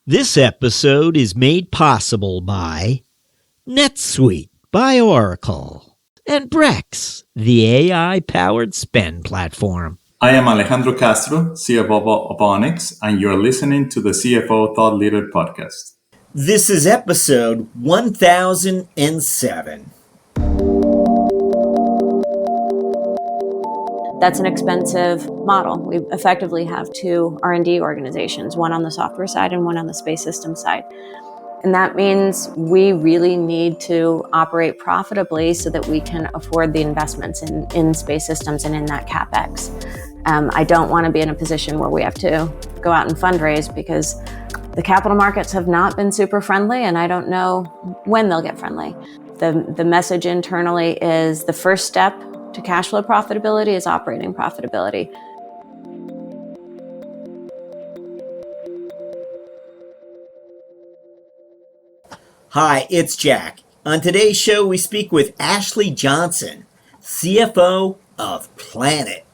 This episode is made possible by NetSuite by Oracle and Brex, the AI-powered spend platform. I am Alejandro Castro, CFO of Onyx, and you're listening to the CFO Thought Leader Podcast. This is episode 1007. That's an expensive model. We effectively have two R&D organizations, one on the software side and one on the space system side. And that means we really need to operate profitably so that we can afford the investments in space systems and in that CapEx. I don't want to be in a position where we have to go out and fundraise because the capital markets have not been super friendly, and I don't know when they'll get friendly. The message internally is the first step to cash flow profitability is operating profitability. Hi, it's Jack. On today's show, we speak with Ashley Johnson, CFO of Planet.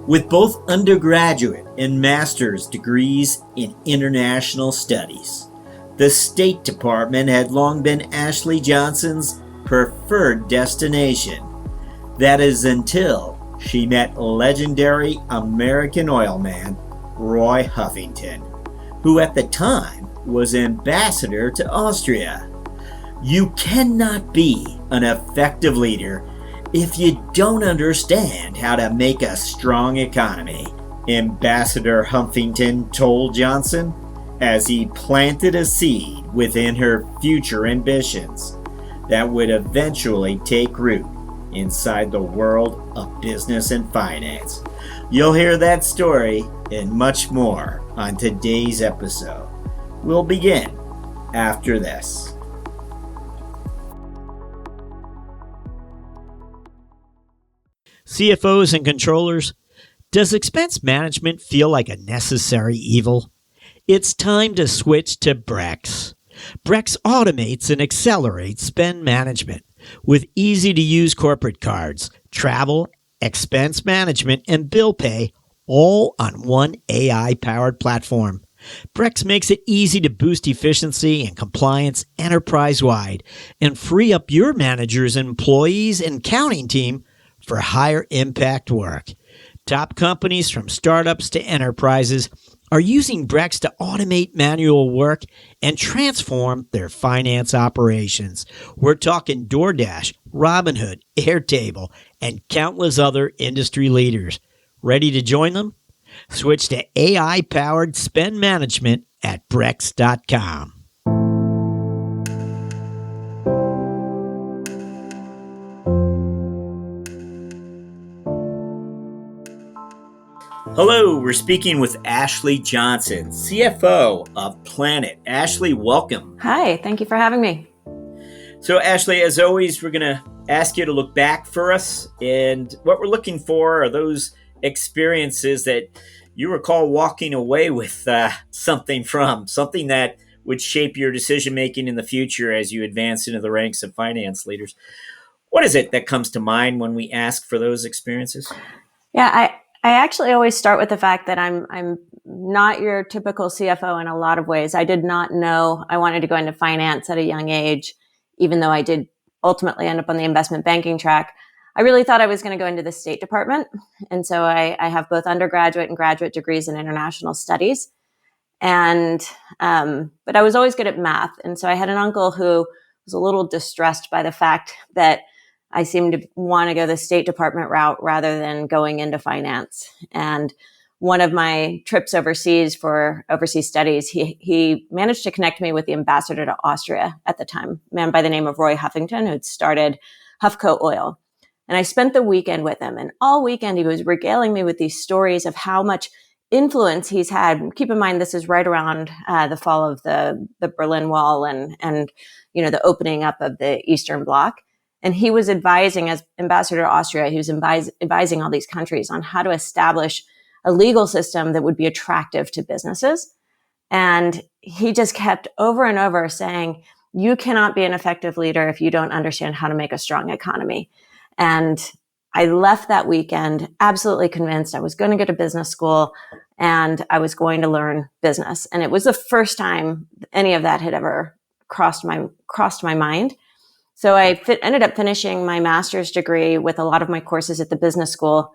With both undergraduate and master's degrees in international studies, the State Department had long been Ashley Johnson's preferred destination. That is until she met legendary American oil man Roy Huffington, who at the time was ambassador to Austria. You cannot be an effective leader if you don't understand how to make a strong economy, Ambassador Huffington told Johnson as he planted a seed within her future ambitions that would eventually take root inside the world of business and finance. You'll hear that story and much more on today's episode. We'll begin after this. CFOs and controllers, does expense management feel like a necessary evil? It's time to switch to Brex. Brex automates and accelerates spend management with easy-to-use corporate cards, travel, expense management, and bill pay, all on one AI-powered platform. Brex makes it easy to boost efficiency and compliance enterprise-wide and free up your managers, employees, and accounting team for higher impact work. Top companies from startups to enterprises are using Brex to automate manual work and transform their finance operations. We're talking DoorDash, Robinhood, Airtable, and countless other industry leaders. Ready to join them? Switch to AI-powered spend management at Brex.com. Hello, we're speaking with Ashley Johnson, CFO of Planet. Ashley, welcome. Hi, thank you for having me. So Ashley, as always, we're going to ask you to look back for us. And what we're looking for are those experiences that you recall walking away with something that would shape your decision-making in the future as you advance into the ranks of finance leaders. What is it that comes to mind when we ask for those experiences? Yeah, I actually always start with the fact that I'm not your typical CFO in a lot of ways. I did not know I wanted to go into finance at a young age, even though I did ultimately end up on the investment banking track. I really thought I was going to go into the State Department. And so I have both undergraduate and graduate degrees in international studies. But I was always good at math. And so I had an uncle who was a little distressed by the fact that I seemed to want to go the State Department route rather than going into finance. And one of my trips overseas for overseas studies, he managed to connect me with the ambassador to Austria at the time, a man by the name of Roy Huffington, who had started Huffco Oil. And I spent the weekend with him. And all weekend, he was regaling me with these stories of how much influence he's had. Keep in mind, this is right around the fall of the Berlin Wall and the opening up of the Eastern Bloc. And he was advising, as ambassador to Austria, he was advising all these countries on how to establish a legal system that would be attractive to businesses. And he just kept over and over saying, you cannot be an effective leader if you don't understand how to make a strong economy. And I left that weekend absolutely convinced I was going to go to business school and I was going to learn business. And it was the first time any of that had ever crossed my mind. So I ended up finishing my master's degree with a lot of my courses at the business school.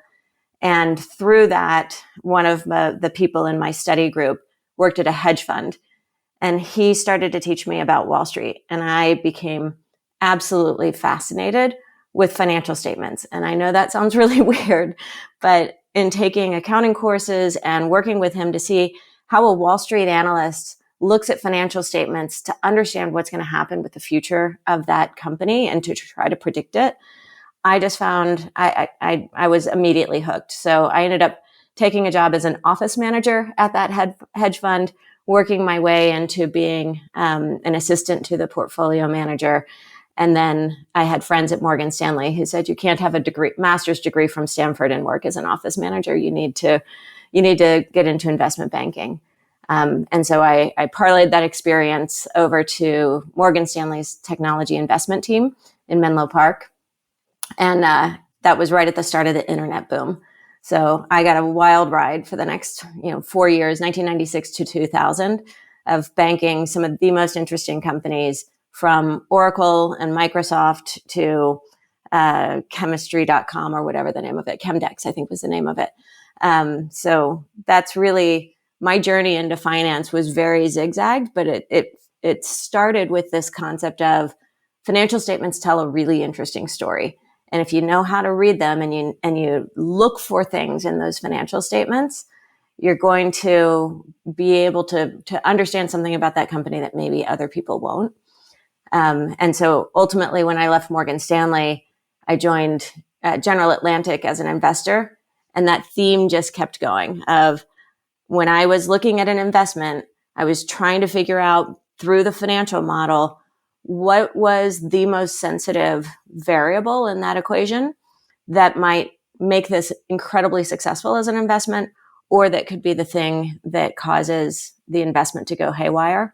And through that, one of the people in my study group worked at a hedge fund. And he started to teach me about Wall Street. And I became absolutely fascinated with financial statements. And I know that sounds really weird, but in taking accounting courses and working with him to see how a Wall Street analyst looks at financial statements to understand what's going to happen with the future of that company and to try to predict it, I just found I was immediately hooked. So I ended up taking a job as an office manager at that hedge fund, working my way into being an assistant to the portfolio manager. And then I had friends at Morgan Stanley who said, you can't have a master's degree from Stanford and work as an office manager. You need to get into investment banking. And so I parlayed that experience over to Morgan Stanley's technology investment team in Menlo Park. And that was right at the start of the internet boom. So I got a wild ride for the next 4 years, 1996 to 2000, of banking some of the most interesting companies, from Oracle and Microsoft to chemistry.com or whatever the name of it. Chemdex, I think, was the name of it. So that's really my journey into finance. Was very zigzagged, but it started with this concept of financial statements tell a really interesting story. And if you know how to read them and you look for things in those financial statements, you're going to be able to understand something about that company that maybe other people won't. And so ultimately, when I left Morgan Stanley, I joined General Atlantic as an investor. And that theme just kept going of when I was looking at an investment, I was trying to figure out through the financial model, what was the most sensitive variable in that equation that might make this incredibly successful as an investment, or that could be the thing that causes the investment to go haywire.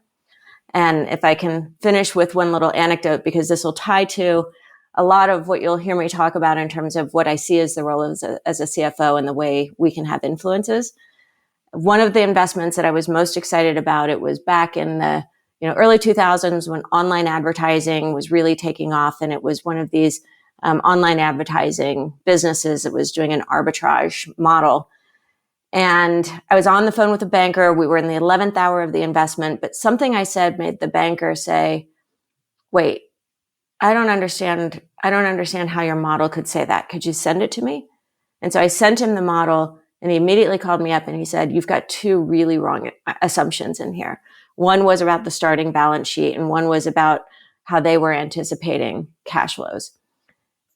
And if I can finish with one little anecdote, because this will tie to a lot of what you'll hear me talk about in terms of what I see as the role as a CFO and the way we can have influences. One of the investments that I was most excited about, it was back in the early 2000s when online advertising was really taking off. And it was one of these online advertising businesses that was doing an arbitrage model. And I was on the phone with a banker. We were in the 11th hour of the investment, but something I said made the banker say, wait, I don't understand how your model could say that. Could you send it to me? And so I sent him the model, and he immediately called me up and he said, you've got two really wrong assumptions in here. One was about the starting balance sheet, and one was about how they were anticipating cash flows.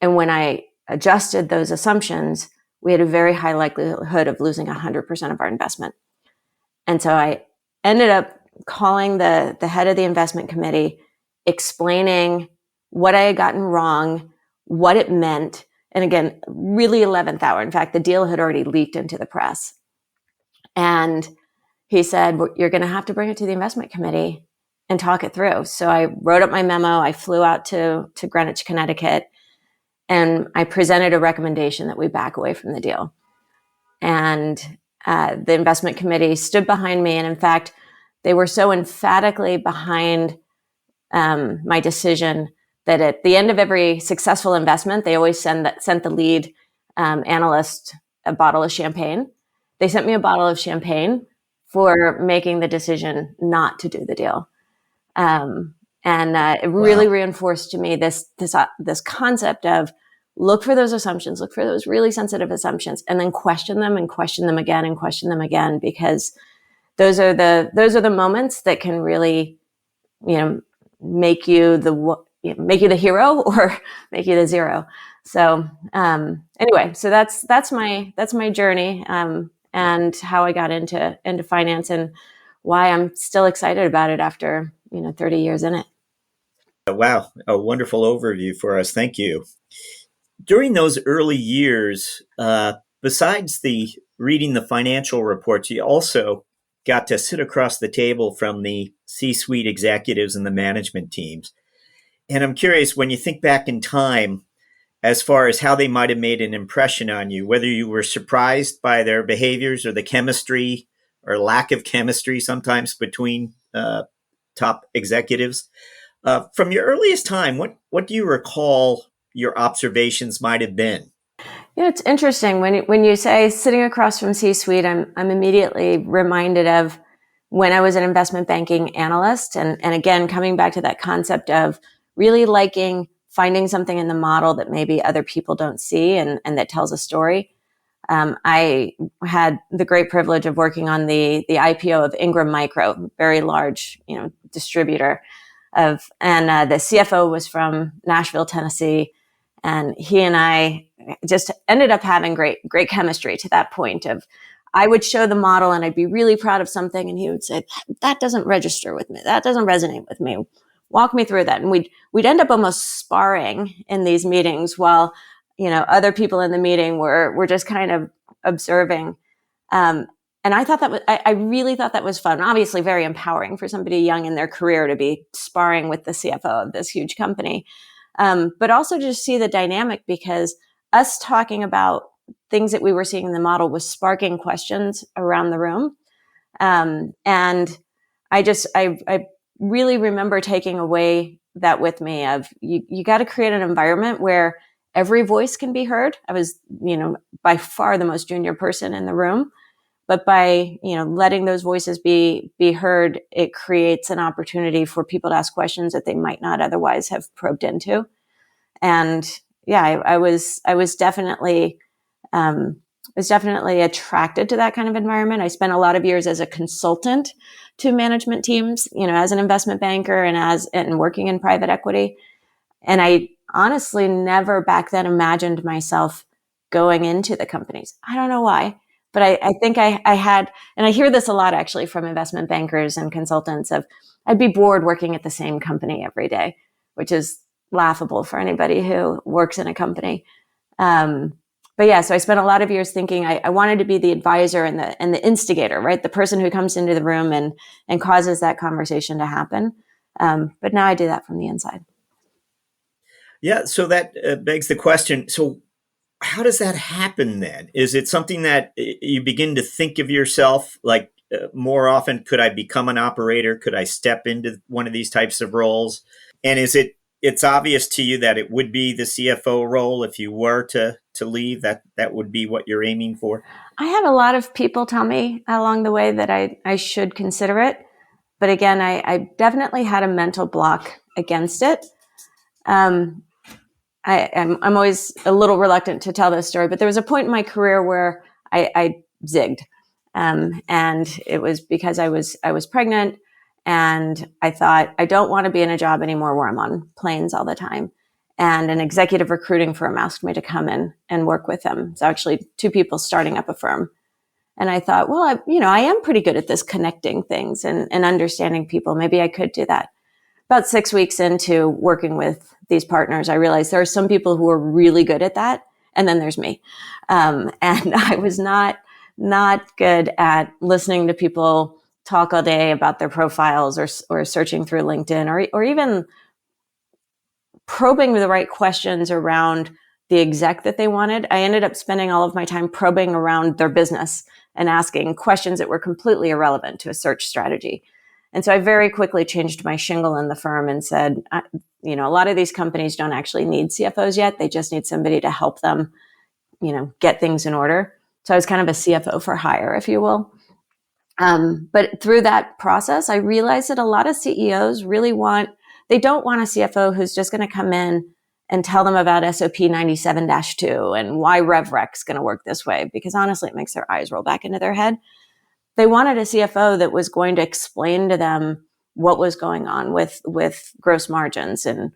And when I adjusted those assumptions, we had a very high likelihood of losing 100% of our investment. And so I ended up calling the head of the investment committee, explaining what I had gotten wrong, what it meant. And again, really 11th hour. In fact, the deal had already leaked into the press. And he said, well, you're going to have to bring it to the investment committee and talk it through. So I wrote up my memo. I flew out to Greenwich, Connecticut, and I presented a recommendation that we back away from the deal. And the investment committee stood behind me. And in fact, they were so emphatically behind my decision that at the end of every successful investment, they always sent the lead analyst a bottle of champagne. They sent me a bottle of champagne for making the decision not to do the deal. It really reinforced to me this concept of look for those assumptions, look for those really sensitive assumptions, and then question them and question them again and question them again, because those are the moments that can really, make you the hero or make you the zero. So anyway, so that's my journey and how I got into finance and why I'm still excited about it after 30 years in it. Wow, a wonderful overview for us. Thank you. During those early years, besides the reading the financial reports, you also got to sit across the table from the C-suite executives and the management teams. And I'm curious, when you think back in time, as far as how they might have made an impression on you, whether you were surprised by their behaviors or the chemistry or lack of chemistry sometimes between top executives. From your earliest time, what do you recall your observations might have been? Yeah, it's interesting when you say sitting across from C-suite. I'm immediately reminded of when I was an investment banking analyst, and again coming back to that concept of really liking finding something in the model that maybe other people don't see and that tells a story. I had the great privilege of working on the IPO of Ingram Micro, very large, distributor and the CFO was from Nashville, Tennessee, and he and I just ended up having great chemistry to that point of I would show the model and I'd be really proud of something, and he would say, that doesn't register with me, that doesn't resonate with me, walk me through that. And we'd end up almost sparring in these meetings while other people in the meeting were just kind of observing. And I thought I really thought that was fun. Obviously, very empowering for somebody young in their career to be sparring with the CFO of this huge company, but also to just see the dynamic, because us talking about things that we were seeing in the model was sparking questions around the room, and I really remember taking away that with me of you got to create an environment where every voice can be heard. I was, by far the most junior person in the room, but by, letting those voices be heard, it creates an opportunity for people to ask questions that they might not otherwise have probed into. And yeah, I was definitely, attracted to that kind of environment. I spent a lot of years as a consultant to management teams, as an investment banker and working in private equity. And I honestly never back then imagined myself going into the companies. I don't know why, but I think I had, and I hear this a lot actually from investment bankers and consultants of, I'd be bored working at the same company every day, which is laughable for anybody who works in a company. But yeah, so I spent a lot of years thinking I wanted to be the advisor and the instigator, right? The person who comes into the room and causes that conversation to happen. But now I do that from the inside. Yeah, so that begs the question. So how does that happen then? Is it something that you begin to think of yourself like more often, could I become an operator? Could I step into one of these types of roles? And it's obvious to you that it would be the CFO role if you were to leave, that would be what you're aiming for? I had a lot of people tell me along the way that I should consider it. But again, I definitely had a mental block against it. I'm always a little reluctant to tell this story, but there was a point in my career where I zigged. And it was because I was pregnant, and I thought, I don't want to be in a job anymore where I'm on planes all the time. And an executive recruiting firm asked me to come in and work with them. It's actually two people starting up a firm. And I thought, well, I am pretty good at this connecting things and understanding people. Maybe I could do that. About 6 weeks into working with these partners, I realized there are some people who are really good at that. And then there's me. And I was not good at listening to people talk all day about their profiles or searching through LinkedIn or even probing the right questions around the exec that they wanted. I ended up spending all of my time probing around their business and asking questions that were completely irrelevant to a search strategy. And so I very quickly changed my shingle in the firm and said, a lot of these companies don't actually need CFOs yet. They just need somebody to help them, get things in order. So I was kind of a CFO for hire, if you will. But through that process, I realized that a lot of CEOs they don't want a CFO who's just going to come in and tell them about SOP 97-2 and why RevRec is going to work this way, because honestly, it makes their eyes roll back into their head. They wanted a CFO that was going to explain to them what was going on with gross margins and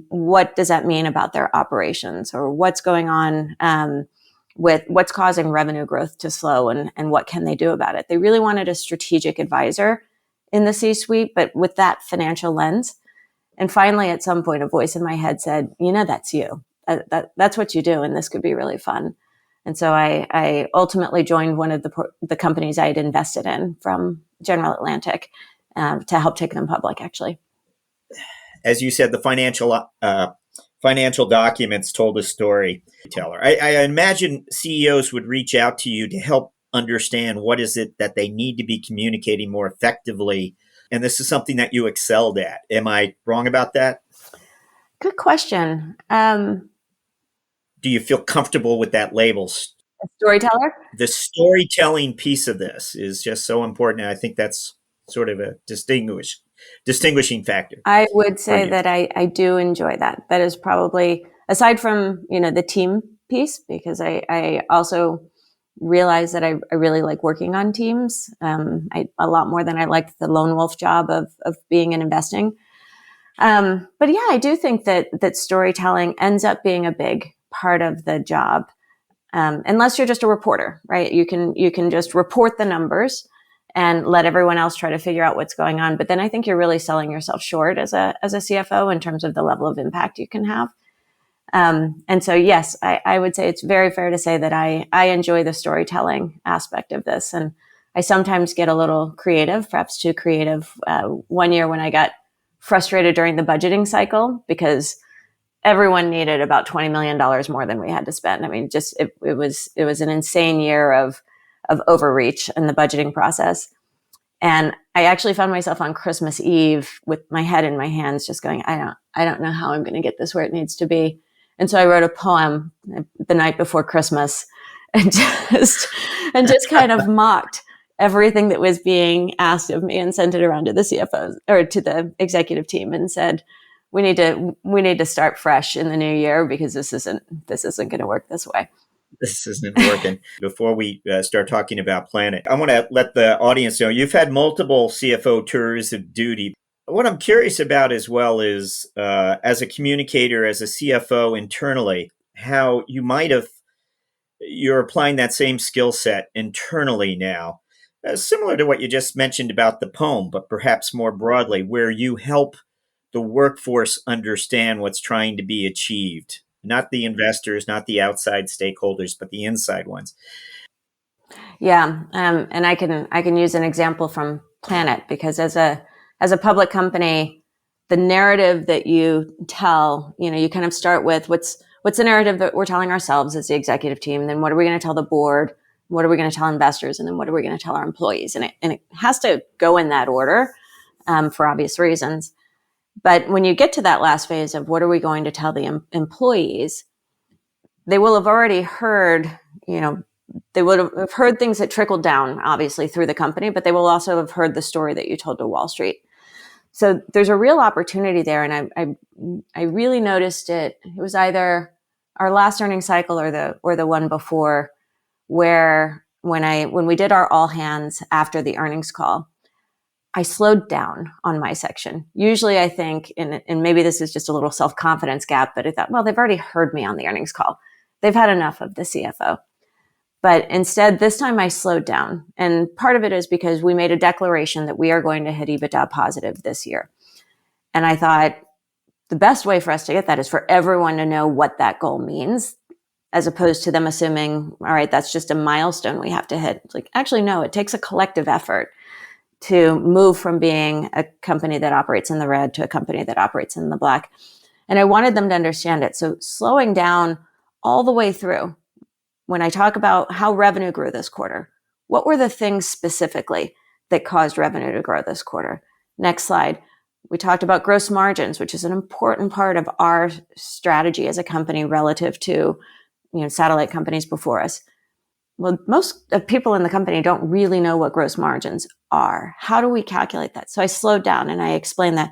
what does that mean about their operations, or what's going on with what's causing revenue growth to slow and what can they do about it. They really wanted a strategic advisor in the C-suite, but with that financial lens. And finally, at some point, a voice in my head said, that's you. That's what you do, and this could be really fun. And so I ultimately joined one of the companies I had invested in from General Atlantic to help take them public, actually. As you said, the financial documents told a story. I imagine CEOs would reach out to you to help understand what is it that they need to be communicating more effectively. And this is something that you excelled at. Am I wrong about that? Good question. Do you feel comfortable with that label? A storyteller? The storytelling piece of this is just so important. And I think that's sort of a distinguishing factor I would for say you. that I do enjoy that. That is probably, aside from, the team piece, because I also realize that I really like working on teams, a lot more than I liked the lone wolf job of being in investing. But yeah, I do think that storytelling ends up being a big part of the job. Unless you're just a reporter, right? You can just report the numbers and let everyone else try to figure out what's going on. But then I think you're really selling yourself short as a CFO in terms of the level of impact you can have. And so, yes, I would say it's very fair to say that I enjoy the storytelling aspect of this. And I sometimes get a little creative, perhaps too creative. One year when I got frustrated during the budgeting cycle because everyone needed about $20 million more than we had to spend. I mean, just it was an insane year of overreach in the budgeting process. And I actually found myself on Christmas Eve with my head in my hands, just going, I don't know how I'm going to get this where it needs to be. And so I wrote a poem the night before Christmas and just kind of mocked everything that was being asked of me and sent it around to the CFO or to the executive team and said, we need to start fresh in the new year because this isn't going to work this way. This isn't working. Before we start talking about Planet, I want to let the audience know you've had multiple CFO tours of duty. What I'm curious about as well is, as a communicator, as a CFO internally, how you're applying that same skill set internally now, similar to what you just mentioned about the poem, but perhaps more broadly, where you help the workforce understand what's trying to be achieved, not the investors, not the outside stakeholders, but the inside ones. Yeah, and I can use an example from Planet because as a public company, the narrative that you tell, you kind of start with what's the narrative that we're telling ourselves as the executive team, then what are we going to tell the board, what are we going to tell investors, and then what are we going to tell our employees, and it has to go in that order for obvious reasons. But when you get to that last phase of what are we going to tell the employees, they will have already heard, they would have heard things that trickled down, obviously, through the company, but they will also have heard the story that you told to Wall Street. So there's a real opportunity there. And I really noticed it. It was either our last earnings cycle or the one before, where when we did our all hands after the earnings call, I slowed down on my section. Usually I think, and maybe this is just a little self-confidence gap, but I thought, well, they've already heard me on the earnings call. They've had enough of the CFO. But instead, this time I slowed down. And part of it is because we made a declaration that we are going to hit EBITDA positive this year. And I thought the best way for us to get that is for everyone to know what that goal means, as opposed to them assuming, all right, that's just a milestone we have to hit. It's like, actually, no, it takes a collective effort to move from being a company that operates in the red to a company that operates in the black. And I wanted them to understand it. So slowing down all the way through, when I talk about how revenue grew this quarter, what were the things specifically that caused revenue to grow this quarter? Next slide. We talked about gross margins, which is an important part of our strategy as a company relative to, satellite companies before us. Well, most of people in the company don't really know what gross margins are. How do we calculate that? So I slowed down and I explained that.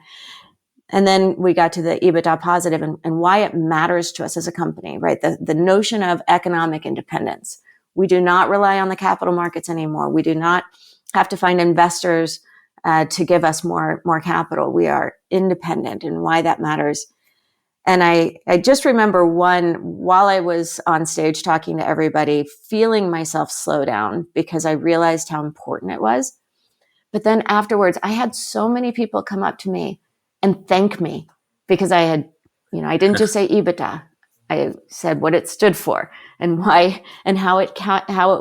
And then we got to the EBITDA positive and why it matters to us as a company, right? The notion of economic independence. We do not rely on the capital markets anymore. We do not have to find investors to give us more capital. We are independent, and why that matters. And I just remember while I was on stage talking to everybody, feeling myself slow down because I realized how important it was. But then afterwards, I had so many people come up to me and thank me because I had, I didn't just say EBITDA. I said what it stood for and why and how it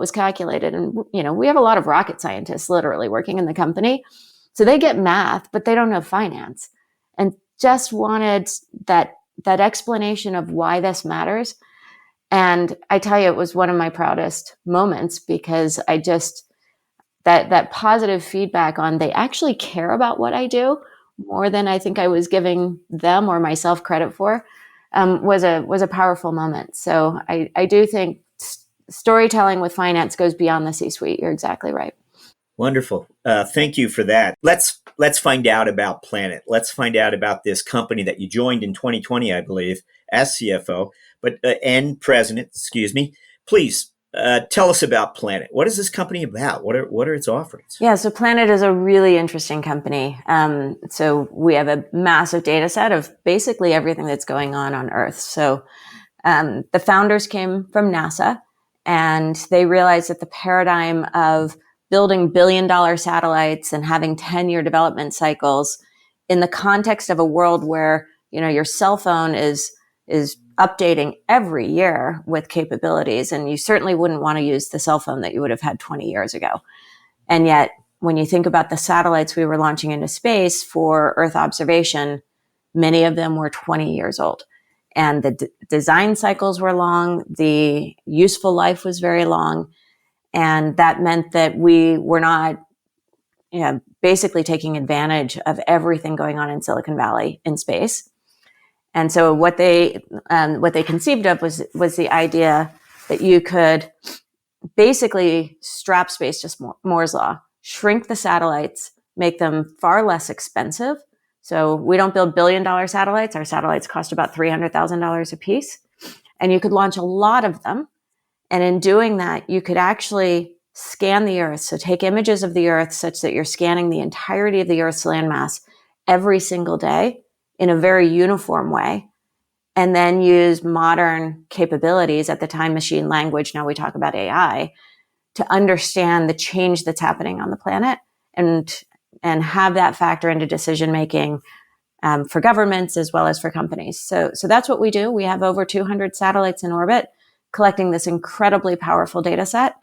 was calculated. And, we have a lot of rocket scientists literally working in the company. So they get math, but they don't know finance, and just wanted that that explanation of why this matters. And I tell you, it was one of my proudest moments, because I just, that positive feedback on they actually care about what I do more than I think I was giving them or myself credit for, was a powerful moment. So I do think storytelling with finance goes beyond the C-suite. You're exactly right. Wonderful. Thank you for that. Let's find out about Planet. Let's find out about this company that you joined in 2020, I believe, as CFO, but and president. Excuse me. Please tell us about Planet. What is this company about? What are its offerings? Yeah, so Planet is a really interesting company. So we have a massive data set of basically everything that's going on Earth. So the founders came from NASA, and they realized that the paradigm of building billion-dollar satellites and having 10-year development cycles in the context of a world where, your cell phone is updating every year with capabilities, and you certainly wouldn't want to use the cell phone that you would have had 20 years ago. And yet, when you think about the satellites we were launching into space for Earth observation, many of them were 20 years old. And the design cycles were long. The useful life was very long. And that meant that we were not, basically taking advantage of everything going on in Silicon Valley in space. And so what they conceived of was the idea that you could basically strap space to Moore's law, shrink the satellites, make them far less expensive. So we don't build billion-dollar satellites. Our satellites cost about $300,000 a piece. And you could launch a lot of them. And in doing that, you could actually scan the Earth. So take images of the Earth such that you're scanning the entirety of the Earth's landmass every single day in a very uniform way. And then use modern capabilities, at the time machine language, now we talk about AI, to understand the change that's happening on the planet and have that factor into decision making for governments as well as for companies. So that's what we do. We have over 200 satellites in orbit collecting this incredibly powerful data set,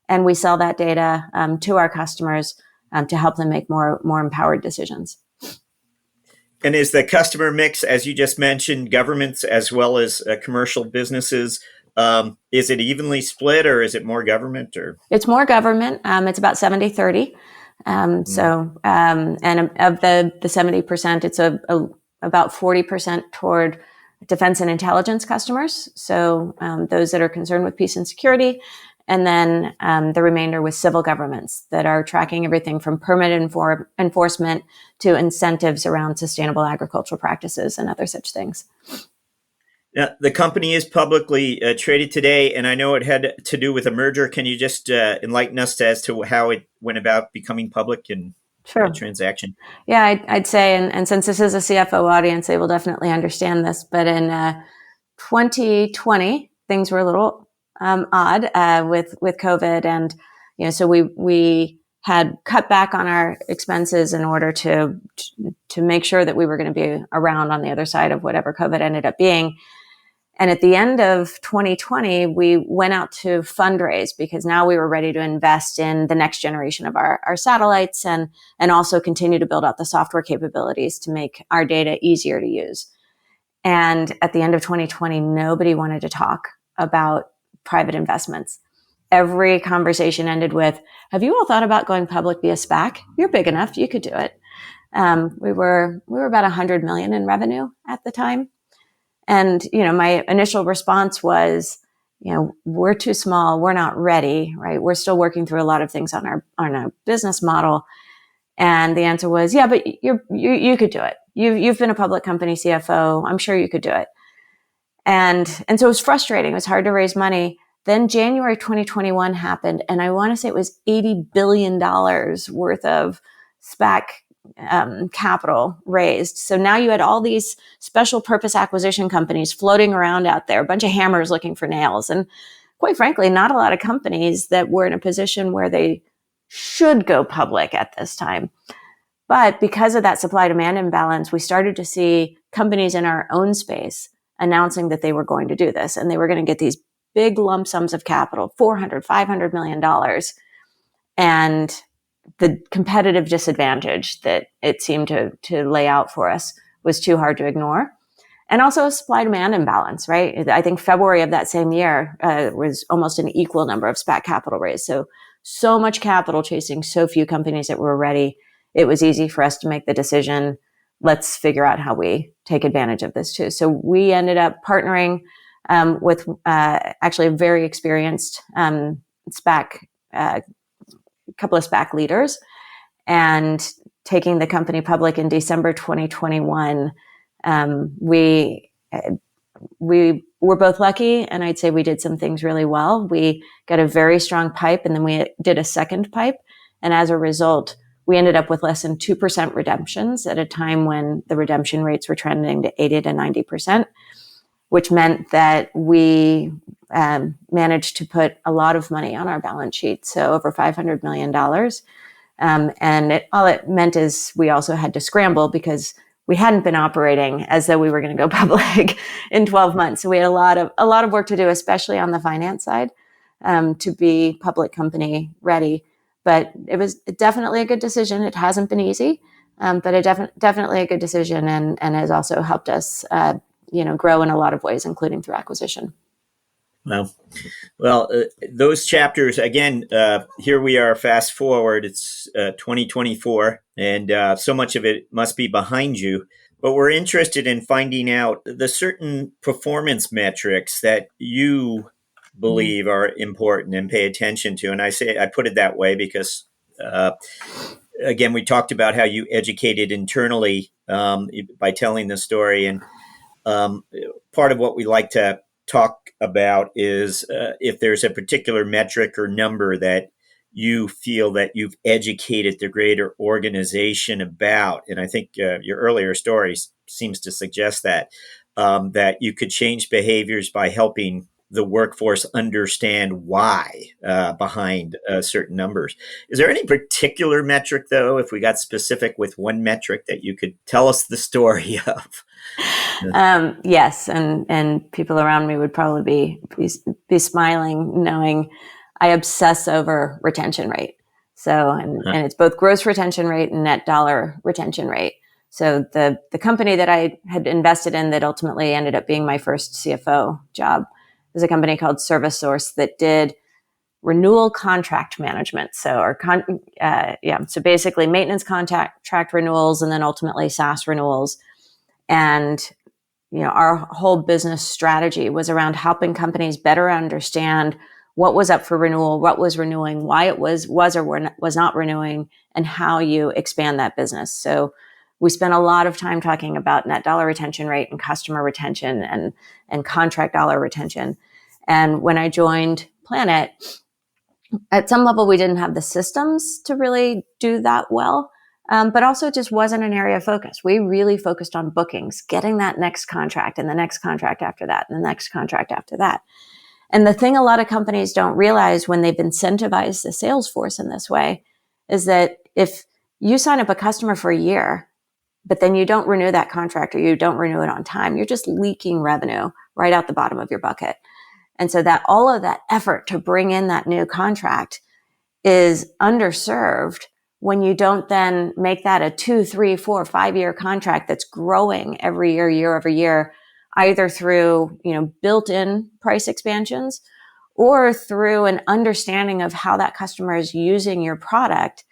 and we sell that data to our customers to help them make more empowered decisions. And is the customer mix, as you just mentioned, governments as well as commercial businesses, is it evenly split, or is it more government? Or it's more government. It's about 70-30. And of the 70%, it's about 40% toward defense and intelligence customers. So those that are concerned with peace and security. And then the remainder with civil governments that are tracking everything from permit enforcement to incentives around sustainable agricultural practices and other such things. Now, the company is publicly traded today, and I know it had to do with a merger. Can you just enlighten us as to how it went about becoming public and Sure. the transaction? Yeah, I'd say, and since this is a CFO audience, they will definitely understand this. But in 2020, things were a little odd with COVID, and so we had cut back on our expenses in order to make sure that we were going to be around on the other side of whatever COVID ended up being. And at the end of 2020, we went out to fundraise because now we were ready to invest in the next generation of our satellites and also continue to build out the software capabilities to make our data easier to use. And at the end of 2020, nobody wanted to talk about private investments. Every conversation ended with, have you all thought about going public via SPAC? You're big enough. You could do it. We were about $100 million in revenue at the time. And, my initial response was, we're too small. We're not ready, right? We're still working through a lot of things on our business model. And the answer was, yeah, but you could do it. You've been a public company CFO. I'm sure you could do it. And so it was frustrating. It was hard to raise money. Then January 2021 happened, and I want to say it was $80 billion worth of SPAC capital raised. So now you had all these special purpose acquisition companies floating around out there, a bunch of hammers looking for nails. And quite frankly, not a lot of companies that were in a position where they should go public at this time. But because of that supply demand imbalance, we started to see companies in our own space announcing that they were going to do this, and they were going to get these big lump sums of capital, $400, $500 million. And the competitive disadvantage that it seemed to lay out for us was too hard to ignore. and also a supply demand imbalance, right? I think February of that same year was almost an equal number of SPAC capital raised. So much capital chasing so few companies that were ready. It was easy for us to make the decision, let's figure out how we take advantage of this too. So we ended up partnering with actually a very experienced SPAC, a couple of SPAC leaders, and taking the company public in December 2021. We were both lucky, and I'd say we did some things really well. We got a very strong pipe, and then we did a second pipe. And as a result, we ended up with less than 2% redemptions at a time when the redemption rates were trending to 80 to 90%, which meant that we managed to put a lot of money on our balance sheet, so over $500 million. And all it meant is we also had to scramble because we hadn't been operating as though we were going to go public in 12 months. So we had a lot of work to do, especially on the finance side, to be public company ready. But it was definitely a good decision. It hasn't been easy, but definitely a good decision, and has also helped us, grow in a lot of ways, including through acquisition. Well, those chapters, again, here we are, fast forward, it's 2024, and so much of it must be behind you. But we're interested in finding out the certain performance metrics that you believe are important and pay attention to. And I put it that way because, again, we talked about how you educated internally by telling the story. And part of what we like to talk about is if there's a particular metric or number that you feel that you've educated the greater organization about. And I think your earlier story seems to suggest that you could change behaviors by helping the workforce understand why behind certain numbers. Is there any particular metric, though, if we got specific with one metric, that you could tell us the story of? Yes, and people around me would probably be smiling, knowing I obsess over retention rate. So, and it's both gross retention rate and net dollar retention rate. So the company that I had invested in that ultimately ended up being my first CFO job was a company called ServiceSource that did renewal contract management. So, so basically maintenance contract renewals, and then ultimately SaaS renewals. And our whole business strategy was around helping companies better understand what was up for renewal, what was renewing, why it was or was not renewing, and how you expand that business. So we spent a lot of time talking about net dollar retention rate and customer retention and contract dollar retention. And when I joined Planet, at some level, we didn't have the systems to really do that well. But also it just wasn't an area of focus. We really focused on bookings, getting that next contract and the next contract after that and the next contract after that. And the thing a lot of companies don't realize when they've incentivized the sales force in this way is that if you sign up a customer for a year, but then you don't renew that contract or you don't renew it on time, you're just leaking revenue right out the bottom of your bucket. And so that all of that effort to bring in that new contract is underserved when you don't then make that a 2, 3, 4, 5-year contract that's growing every year, year over year, either through, built-in price expansions or through an understanding of how that customer is using your product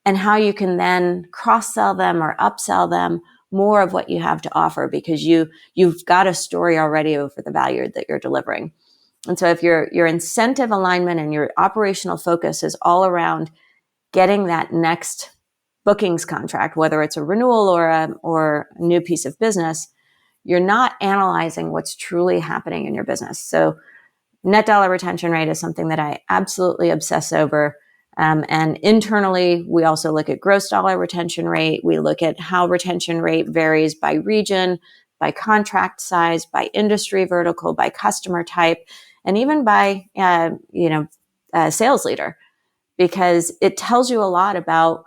and how you can then cross-sell them or upsell them more of what you have to offer because you've got a story already over the value that you're delivering. And so if your incentive alignment and your operational focus is all around getting that next bookings contract, whether it's a renewal or a new piece of business, you're not analyzing what's truly happening in your business. So net dollar retention rate is something that I absolutely obsess over. And internally, we also look at gross dollar retention rate. We look at how retention rate varies by region, by contract size, by industry vertical, by customer type, and even by, sales leader. Because it tells you a lot about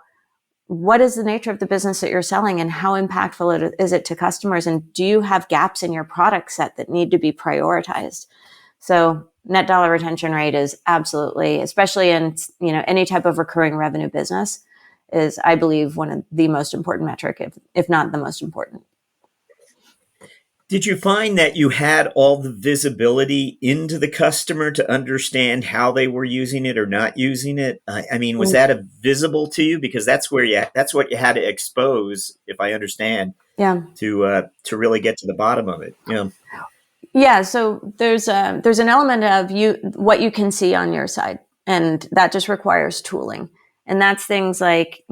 what is the nature of the business that you're selling and how impactful is it to customers, and do you have gaps in your product set that need to be prioritized? So net dollar retention rate is absolutely, especially in any type of recurring revenue business, is, I believe, one of the most important metric, if not the most important. Did you find that you had all the visibility into the customer to understand how they were using it or not using it? I mean, was that visible to you? Because that's what you had to expose, if I understand, Yeah. to really get to the bottom of it. Yeah, so there's an element of what you can see on your side, and that just requires tooling. And that's things like,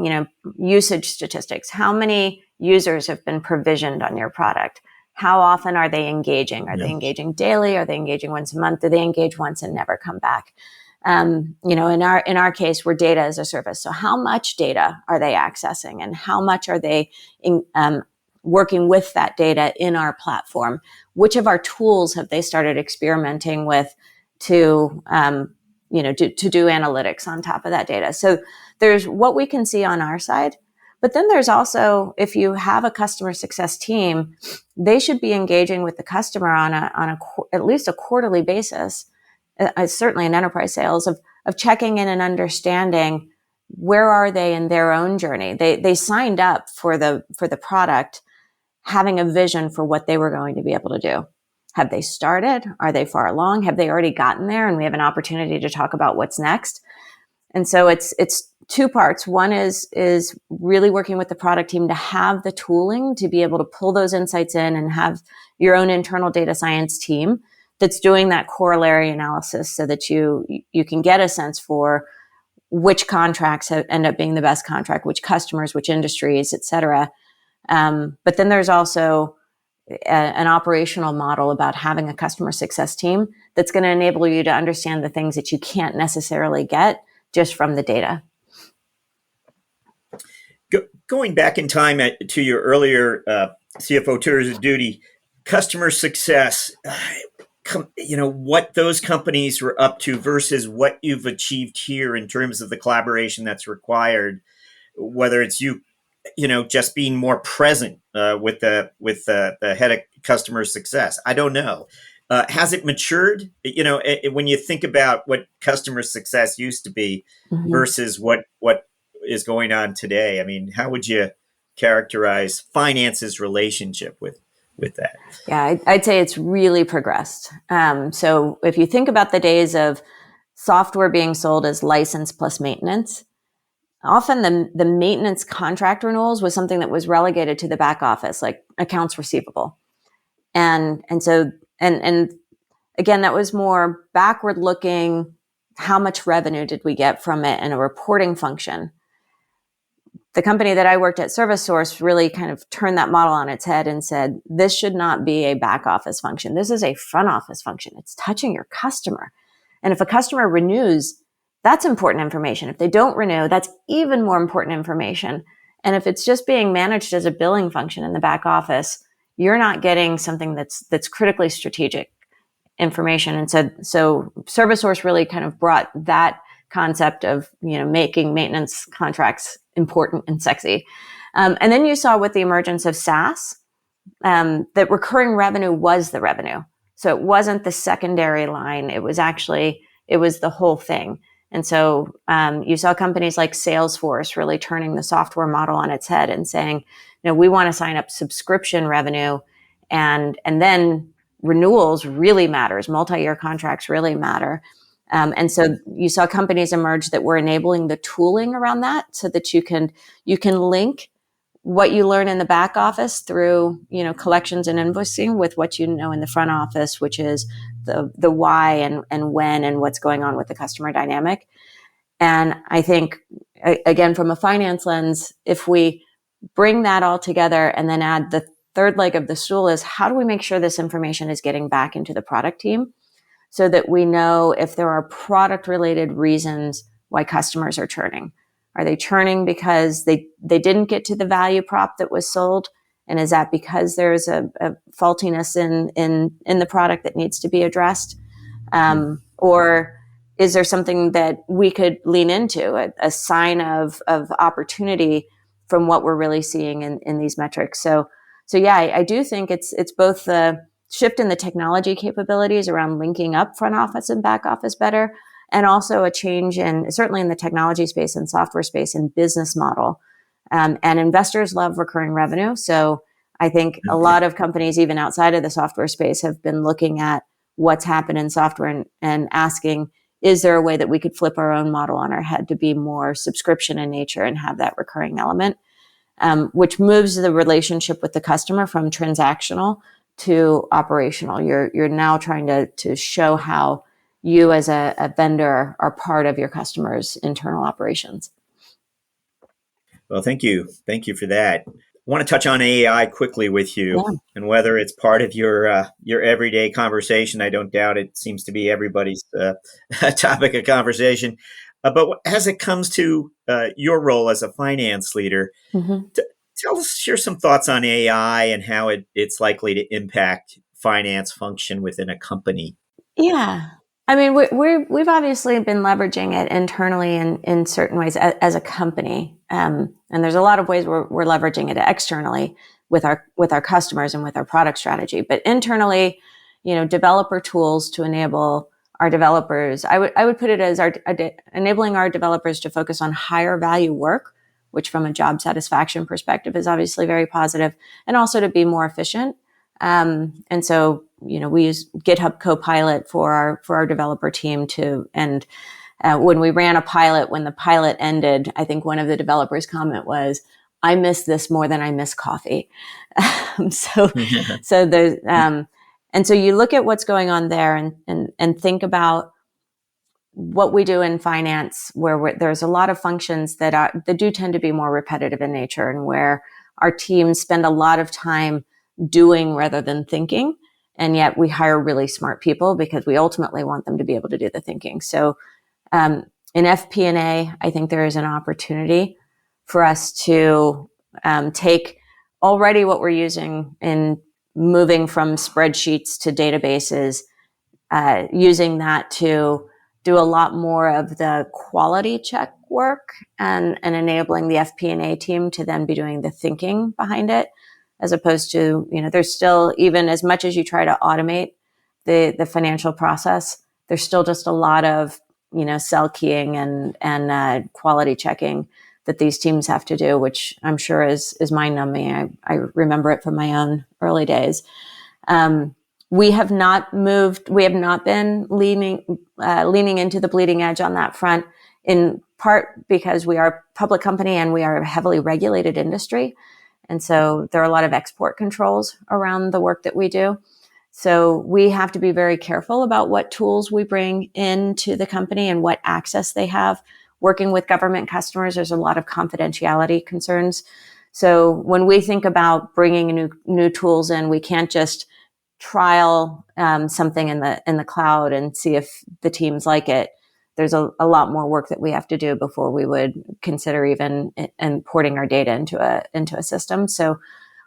usage statistics. How many users have been provisioned on your product? How often are they engaging? Are they engaging daily? Are they engaging once a month? Do they engage once and never come back? In our case, we're data as a service. So how much data are they accessing, and how much are they working with that data in our platform? Which of our tools have they started experimenting with to do analytics on top of that data? So there's what we can see on our side, but then there's also, if you have a customer success team, they should be engaging with the customer on at least a quarterly basis, certainly in enterprise sales, of checking in and understanding where are they in their own journey. They signed up for the product having a vision for what they were going to be able to do. Have they started? Are they far along? Have they already gotten there? And we have an opportunity to talk about what's next. And so it's two parts. One is really working with the product team to have the tooling to be able to pull those insights in and have your own internal data science team that's doing that corollary analysis so that you can get a sense for which contracts end up being the best contract, which customers, which industries, et cetera. But then there's also an operational model about having a customer success team that's going to enable you to understand the things that you can't necessarily get just from the data. Going back in time to your earlier CFO tours of duty, customer success, what those companies were up to versus what you've achieved here in terms of the collaboration that's required, whether it's just being more present with the head of customer success. I don't know. Has it matured? When you think about what customer success used to be versus what is going on today, I mean, how would you characterize finance's relationship with that? Yeah, I'd say it's really progressed. So if you think about the days of software being sold as license plus maintenance, often the maintenance contract renewals was something that was relegated to the back office, like accounts receivable. And again, that was more backward looking. How much revenue did we get from it, and a reporting function? The company that I worked at, ServiceSource, really kind of turned that model on its head and said, this should not be a back office function. This is a front office function. It's touching your customer. And if a customer renews, that's important information. If they don't renew, that's even more important information. And if it's just being managed as a billing function in the back office, you're not getting something that's critically strategic information. And so ServiceSource really kind of brought that concept of making maintenance contracts important and sexy. And then you saw with the emergence of SaaS that recurring revenue was the revenue. So it wasn't the secondary line. It was the whole thing. And so you saw companies like Salesforce really turning the software model on its head and saying, we want to sign up subscription revenue, and then renewals really matters. Multi-year contracts really matter. And so you saw companies emerge that were enabling the tooling around that so that you can link what you learn in the back office through, collections and invoicing with what you know in the front office, which is the why and when and what's going on with the customer dynamic. And I think, again, from a finance lens, if we bring that all together and then add the third leg of the stool is, how do we make sure this information is getting back into the product team so that we know if there are product related reasons why customers are churning? Are they churning because they didn't get to the value prop that was sold? And is that because there's a faultiness in the product that needs to be addressed? Or is there something that we could lean into, a sign of opportunity from what we're really seeing in these metrics? So yeah, I do think it's both the shift in the technology capabilities around linking up front office and back office better, and also a change certainly in the technology space and software space and business model. And investors love recurring revenue. So I think a Okay. lot of companies, even outside of the software space, have been looking at what's happened in software and asking, is there a way that we could flip our own model on our head to be more subscription in nature and have that recurring element, which moves the relationship with the customer from transactional to operational. You're now trying to show how you as a vendor are part of your customer's internal operations. Well, thank you. Thank you for that. I want to touch on AI quickly with you, Yeah. and whether it's part of your everyday conversation. I don't doubt it seems to be everybody's topic of conversation. But as it comes to your role as a finance leader, Mm-hmm. t- share some thoughts on AI and how it's likely to impact finance function within a company. Yeah. I mean, we've obviously been leveraging it internally in certain ways as a company. And there's a lot of ways we're leveraging it externally with our customers and with our product strategy. But internally, developer tools to enable our developers, I would put it as enabling our developers to focus on higher value work, which from a job satisfaction perspective is obviously very positive, and also to be more efficient. And so, we use GitHub Copilot for our developer team and when we ran a pilot, when the pilot ended, I think one of the developers' comment was, "I miss this more than I miss coffee." so, so there's, and so you look at what's going on there and think about what we do in finance, where there's a lot of functions that do tend to be more repetitive in nature, and where our teams spend a lot of time doing rather than thinking. And yet we hire really smart people because we ultimately want them to be able to do the thinking. So in FP&A, I think there is an opportunity for us to take already what we're using in moving from spreadsheets to databases, using that to do a lot more of the quality check work and enabling the FP&A team to then be doing the thinking behind it, as opposed to, there's still, even as much as you try to automate the financial process, there's still just a lot of, cell keying and quality checking that these teams have to do, which I'm sure is mind numbing. I remember it from my own early days. We have not been leaning into the bleeding edge on that front, in part because we are a public company and we are a heavily regulated industry. And so there are a lot of export controls around the work that we do. So we have to be very careful about what tools we bring into the company and what access they have. Working with government customers, there's a lot of confidentiality concerns. So when we think about bringing new tools in, we can't just trial something in the cloud and see if the teams like it. There's a lot more work that we have to do before we would consider even importing our data into a system. So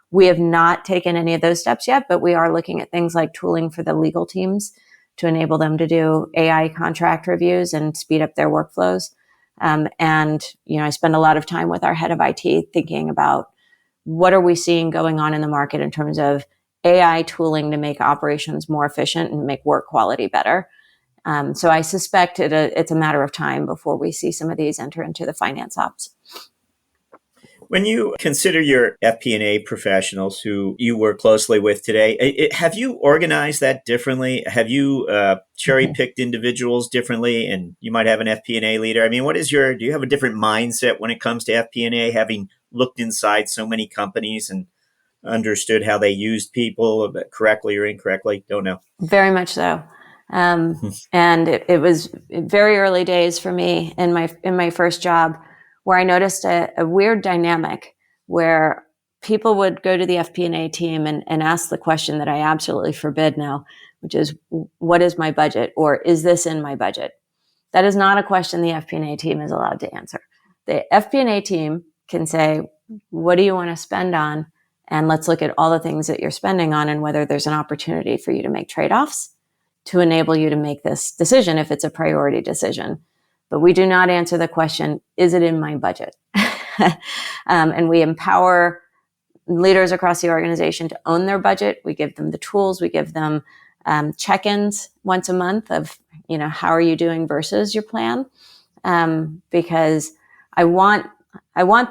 we have not taken any of those steps yet, but we are looking at things like tooling for the legal teams to enable them to do AI contract reviews and speed up their workflows. And I spend a lot of time with our head of IT thinking about what are we seeing going on in the market in terms of AI tooling to make operations more efficient and make work quality better. So I suspect it's a matter of time before we see some of these enter into the finance ops. When you consider your FP&A professionals who you work closely with today, have you organized that differently? Have you cherry-picked individuals differently? And you might have an FP&A leader. I mean, do you have a different mindset when it comes to FP&A, having looked inside so many companies and understood how they used people correctly or incorrectly? Don't know. Very much so. And it was very early days for me in my first job, where I noticed a weird dynamic where people would go to the FP&A team and ask the question that I absolutely forbid now, which is, what is my budget? Or is this in my budget? That is not a question the FP&A team is allowed to answer. The FP&A team can say, what do you want to spend on? And let's look at all the things that you're spending on and whether there's an opportunity for you to make trade-offs to enable you to make this decision if it's a priority decision. But we do not answer the question, is it in my budget? And we empower leaders across the organization to own their budget. We give them the tools. We give them check-ins once a month of, how are you doing versus your plan? Because I want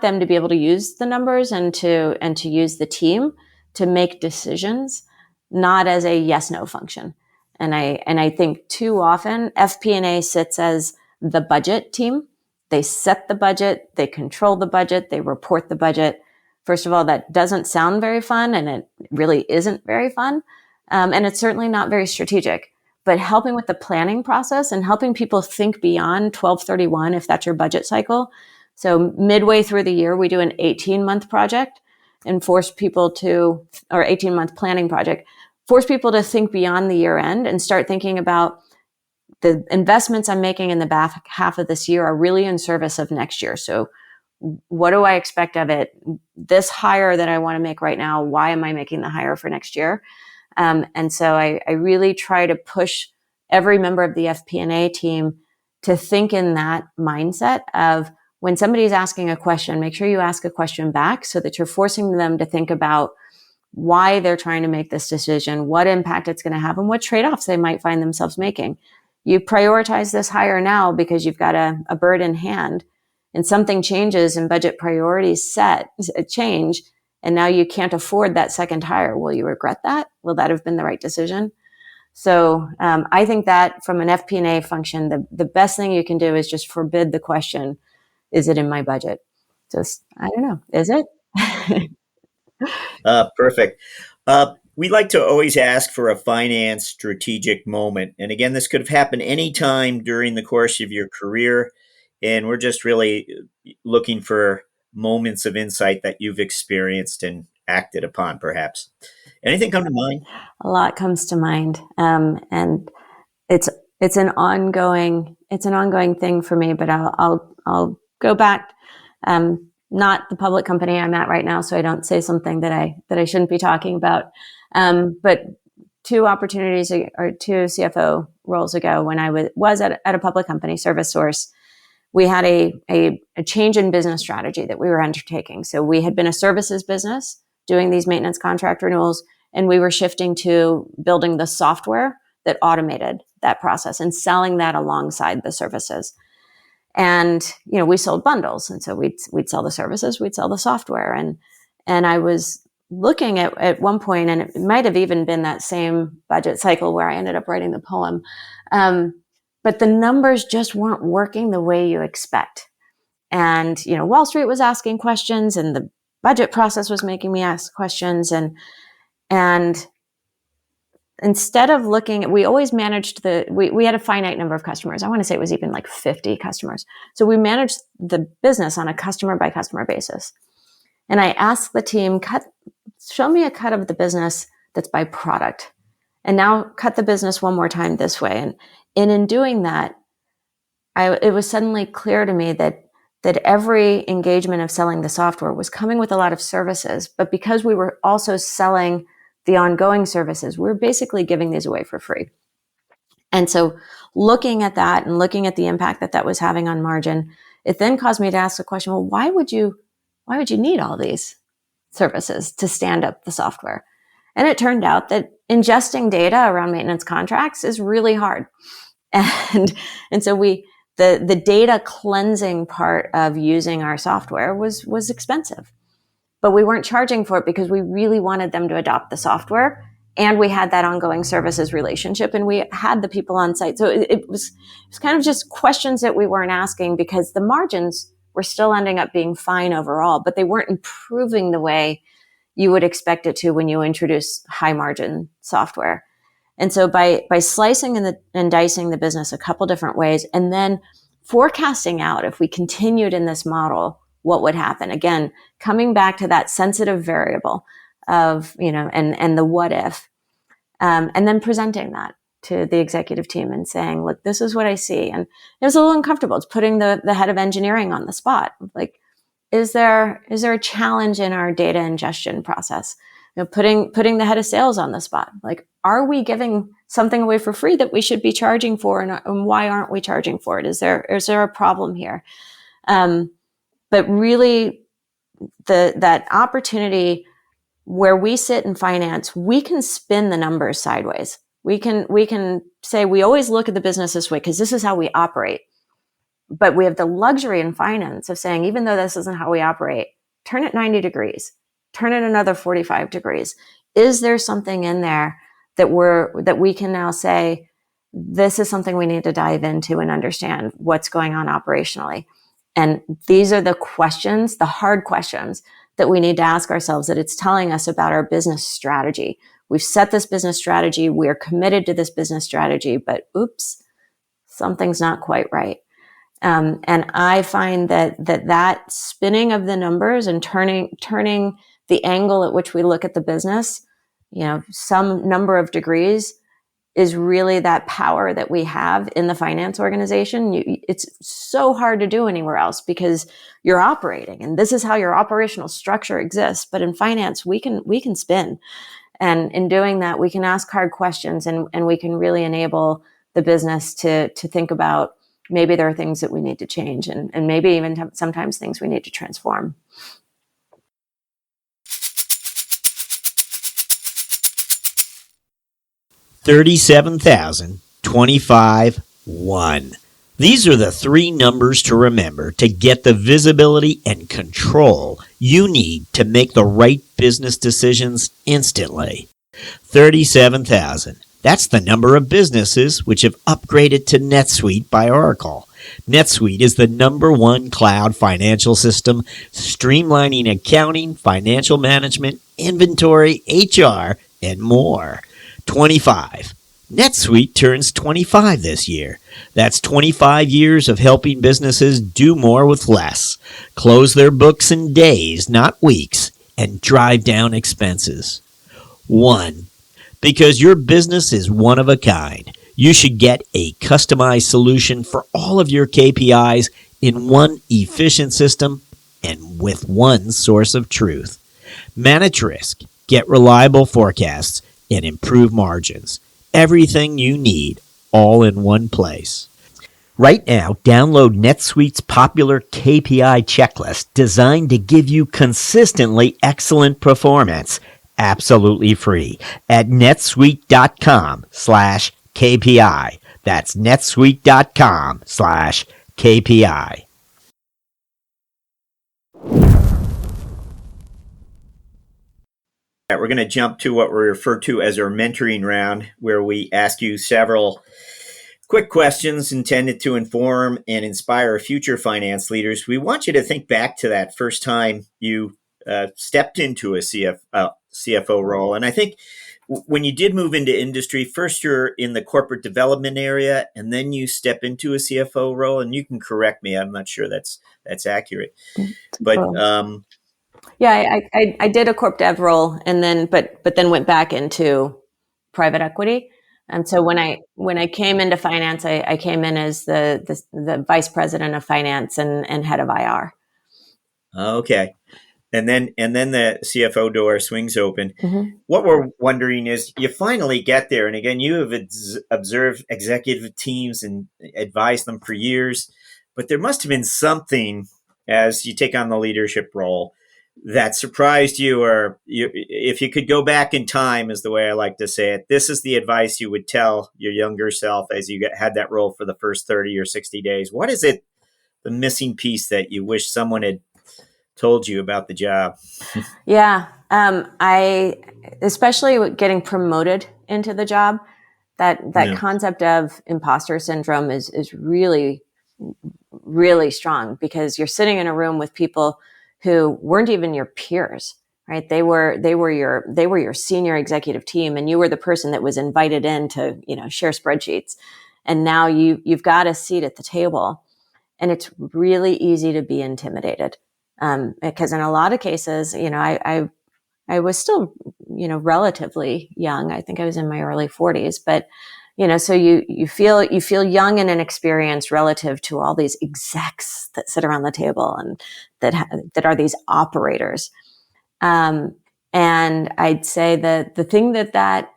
them to be able to use the numbers and to use the team to make decisions, not as a yes/no function. And I think too often FP&A sits as the budget team. They set the budget, they control the budget, they report the budget. First of all, that doesn't sound very fun, and it really isn't very fun. And it's certainly not very strategic. But helping with the planning process and helping people think beyond 12/31, if that's your budget cycle. So midway through the year, we do an 18-month project and force people to, or 18-month planning project, force people to think beyond the year end and start thinking about the investments I'm making in the back half of this year are really in service of next year. So what do I expect of it? This hire that I want to make right now, why am I making the hire for next year? And so I really try to push every member of the FP&A team to think in that mindset of when somebody's asking a question, make sure you ask a question back so that you're forcing them to think about why they're trying to make this decision, what impact it's going to have, and what trade-offs they might find themselves making. You prioritize this hire now because you've got a bird in hand, and something changes and budget priorities change, and now you can't afford that second hire. Will you regret that? Will that have been the right decision? So I think that from an FP&A function, the best thing you can do is just forbid the question, is it in my budget? Just, I don't know, is it? Perfect. We like to always ask for a finance strategic moment. And again, this could have happened anytime during the course of your career. And we're just really looking for moments of insight that you've experienced and acted upon, perhaps. Anything come to mind? A lot comes to mind. And it's an ongoing thing for me, but I'll go back, not the public company I'm at right now, so I don't say something that I shouldn't be talking about. But two opportunities or two CFO roles ago, when I was at a public company, ServiceSource, we had a change in business strategy that we were undertaking. So we had been a services business doing these maintenance contract renewals, and we were shifting to building the software that automated that process and selling that alongside the services. And, we sold bundles. And so we'd sell the services, we'd sell the software. And I was looking at one point, and it might have even been that same budget cycle where I ended up writing the poem. But the numbers just weren't working the way you expect. And, Wall Street was asking questions, and the budget process was making me ask questions. And instead of we always managed we had a finite number of customers. I want to say it was even like 50 customers. So we managed the business on a customer by customer basis. And I asked the team, show me a cut of the business that's by product. And now cut the business one more time this way. And in doing that, it was suddenly clear to me that every engagement of selling the software was coming with a lot of services. But because we were also selling the ongoing services, we're basically giving these away for free. And so looking at that and looking at the impact that was having on margin, it then caused me to ask the question, well, why would you need all these services to stand up the software? And it turned out that ingesting data around maintenance contracts is really hard. And so the data cleansing part of using our software was expensive. But we weren't charging for it because we really wanted them to adopt the software. And we had that ongoing services relationship, and we had the people on site. So it was kind of just questions that we weren't asking because the margins were still ending up being fine overall, but they weren't improving the way you would expect it to when you introduce high margin software. And so by slicing and dicing the business a couple different ways, and then forecasting out if we continued in this model, what would happen? Again, coming back to that sensitive variable of, and the what if, and then presenting that to the executive team and saying, look, this is what I see. And it was a little uncomfortable. It's putting the head of engineering on the spot. Like, is there a challenge in our data ingestion process? Putting the head of sales on the spot. Like, are we giving something away for free that we should be charging for? And why aren't we charging for it? Is there a problem here? But really, that opportunity where we sit in finance, we can spin the numbers sideways. We can say we always look at the business this way because this is how we operate. But we have the luxury in finance of saying, even though this isn't how we operate, turn it 90 degrees. turn in another 45 degrees. Is there something in there that we can now say, this is something we need to dive into and understand what's going on operationally? And these are the questions, the hard questions that we need to ask ourselves, that it's telling us about our business strategy. We've set this business strategy. We're committed to this business strategy, but oops, something's not quite right. And I find that spinning of the numbers and turning the angle at which we look at the business, some number of degrees, is really that power that we have in the finance organization. It's so hard to do anywhere else because you're operating, and this is how your operational structure exists. But in finance, we can spin. And in doing that, we can ask hard questions, and we can really enable the business to think about, maybe there are things that we need to change, and maybe even sometimes things we need to transform. $37,025.1. These are the three numbers to remember to get the visibility and control you need to make the right business decisions instantly. 37,000. That's the number of businesses which have upgraded to NetSuite by Oracle. NetSuite is the #1 cloud financial system, streamlining accounting, financial management, inventory, HR, and more. 25. NetSuite turns 25 this year. That's 25 years of helping businesses do more with less, close their books in days, not weeks, and drive down expenses. 1. Because your business is one of a kind, you should get a customized solution for all of your KPIs in one efficient system and with one source of truth. Manage risk, get reliable forecasts, and improve margins. Everything you need, all in one place. Right now, download NetSuite's popular KPI checklist designed to give you consistently excellent performance, absolutely free, at netsuite.com/KPI. That's netsuite.com/KPI. We're going to jump to what we refer to as our mentoring round, where we ask you several quick questions intended to inform and inspire future finance leaders. We want you to think back to that first time you stepped into a CFO role. And I think when you did move into industry, first you're in the corporate development area, and then you step into a CFO role. And you can correct me; I'm not sure that's accurate. But yeah, I did a corp dev role, and then but then went back into private equity. And so when I came into finance, I came in as the vice president of finance and head of IR. Okay. And then the CFO door swings open. Mm-hmm. What we're wondering is, you finally get there. And again, you have observed executive teams and advised them for years, but there must have been something as you take on the leadership role that surprised you, or if you could go back in time, is the way I like to say it. This is the advice you would tell your younger self as you had that role for the first 30 or 60 days. What is it, the missing piece that you wish someone had told you about the job? Yeah. I, especially getting promoted into the job, that concept of imposter syndrome is really, really strong, because you're sitting in a room with people who weren't even your peers, right? They were your senior executive team, and you were the person that was invited in to, share spreadsheets. And now you've got a seat at the table, and it's really easy to be intimidated. Because in a lot of cases, I was still, relatively young. I think I was in my early 40s, but, so you feel young and inexperienced relative to all these execs that sit around the table and that are these operators. And I'd say that the thing that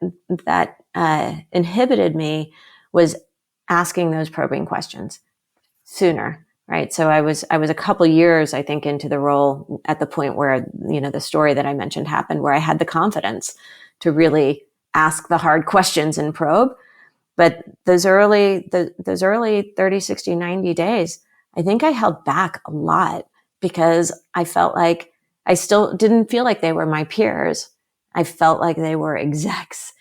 inhibited me was asking those probing questions sooner. Right. So I was a couple years, I think, into the role at the point where, the story that I mentioned happened, where I had the confidence to really ask the hard questions and probe. But those early 30, 60, 90 days, I think I held back a lot, because I felt like I still didn't feel like they were my peers. I felt like they were execs.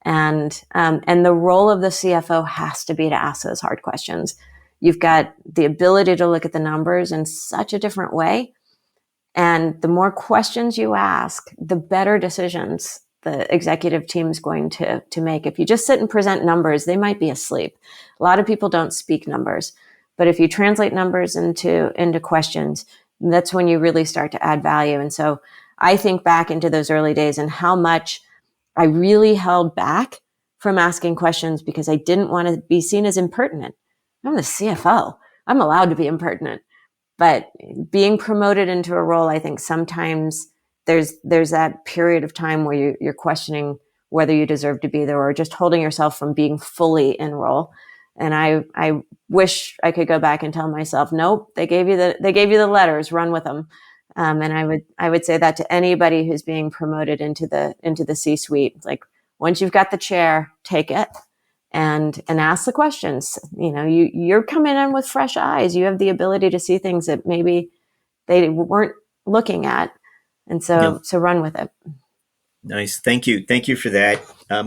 And the role of the CFO has to be to ask those hard questions. You've got the ability to look at the numbers in such a different way. And the more questions you ask, the better decisions the executive team is going to make. If you just sit and present numbers, they might be asleep. A lot of people don't speak numbers. But if you translate numbers into questions, that's when you really start to add value. And so I think back into those early days and how much I really held back from asking questions because I didn't want to be seen as impertinent. I'm the CFO. I'm allowed to be impertinent. But being promoted into a role, I think sometimes there's that period of time where you're questioning whether you deserve to be there or just holding yourself from being fully in role. And I wish I could go back and tell myself, nope, they gave you the letters, run with them. And I would say that to anybody who's being promoted into the C-suite. Like, once you've got the chair, take it and ask the questions. You're coming in with fresh eyes. You have the ability to see things that maybe they weren't looking at. And so run with it. Nice. Thank you. Thank you for that.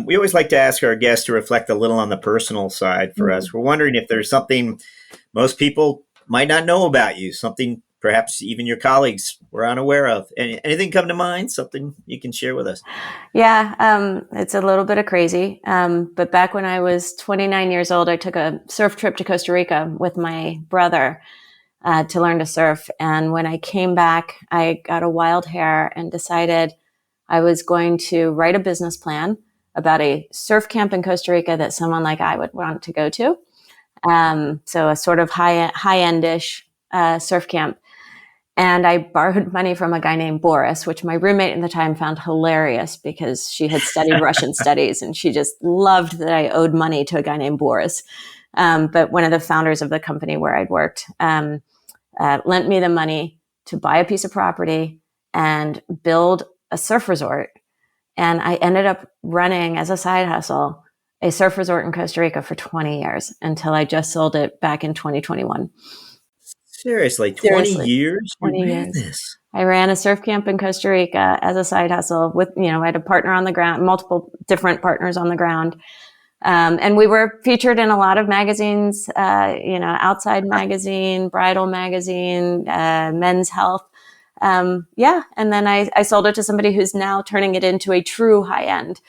We always like to ask our guests to reflect a little on the personal side for us. We're wondering if there's something most people might not know about you, something perhaps even your colleagues were unaware of. Anything come to mind? Something you can share with us? Yeah, it's a little bit of crazy. But back when I was 29 years old, I took a surf trip to Costa Rica with my brother to learn to surf. And when I came back, I got a wild hair and decided I was going to write a business plan about a surf camp in Costa Rica that someone like I would want to go to. So a sort of high-end-ish surf camp. And I borrowed money from a guy named Boris, which my roommate at the time found hilarious because she had studied Russian studies and she just loved that I owed money to a guy named Boris. But one of the founders of the company where I'd worked lent me the money to buy a piece of property and build a surf resort. And I ended up running as a side hustle a surf resort in Costa Rica for 20 years until I just sold it back in 2021. Seriously, 20 years? 20 years. I ran a surf camp in Costa Rica as a side hustle with, I had a partner on the ground, multiple different partners on the ground. And we were featured in a lot of magazines, Outside Magazine, Bridal Magazine, Men's Health. And then I sold it to somebody who's now turning it into a true high-end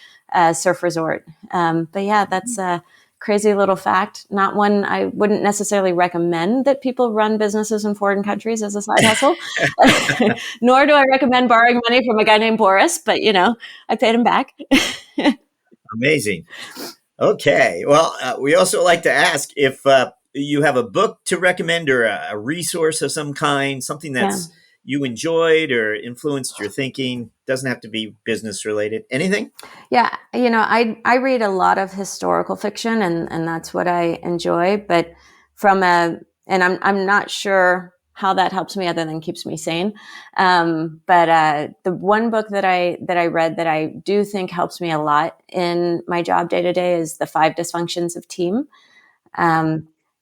surf resort. That's a crazy little fact. Not one I wouldn't necessarily recommend that people run businesses in foreign countries as a side hustle. Nor do I recommend borrowing money from a guy named Boris, but I paid him back. Amazing. Okay. Well, we also like to ask if you have a book to recommend or a resource of some kind, something that's you enjoyed or influenced your thinking. Doesn't have to be business related. Anything? Yeah. I read a lot of historical fiction and that's what I enjoy, but and I'm not sure how that helps me other than keeps me sane. But the one book that I read that I do think helps me a lot in my job day to day is The 5 Dysfunctions of Team.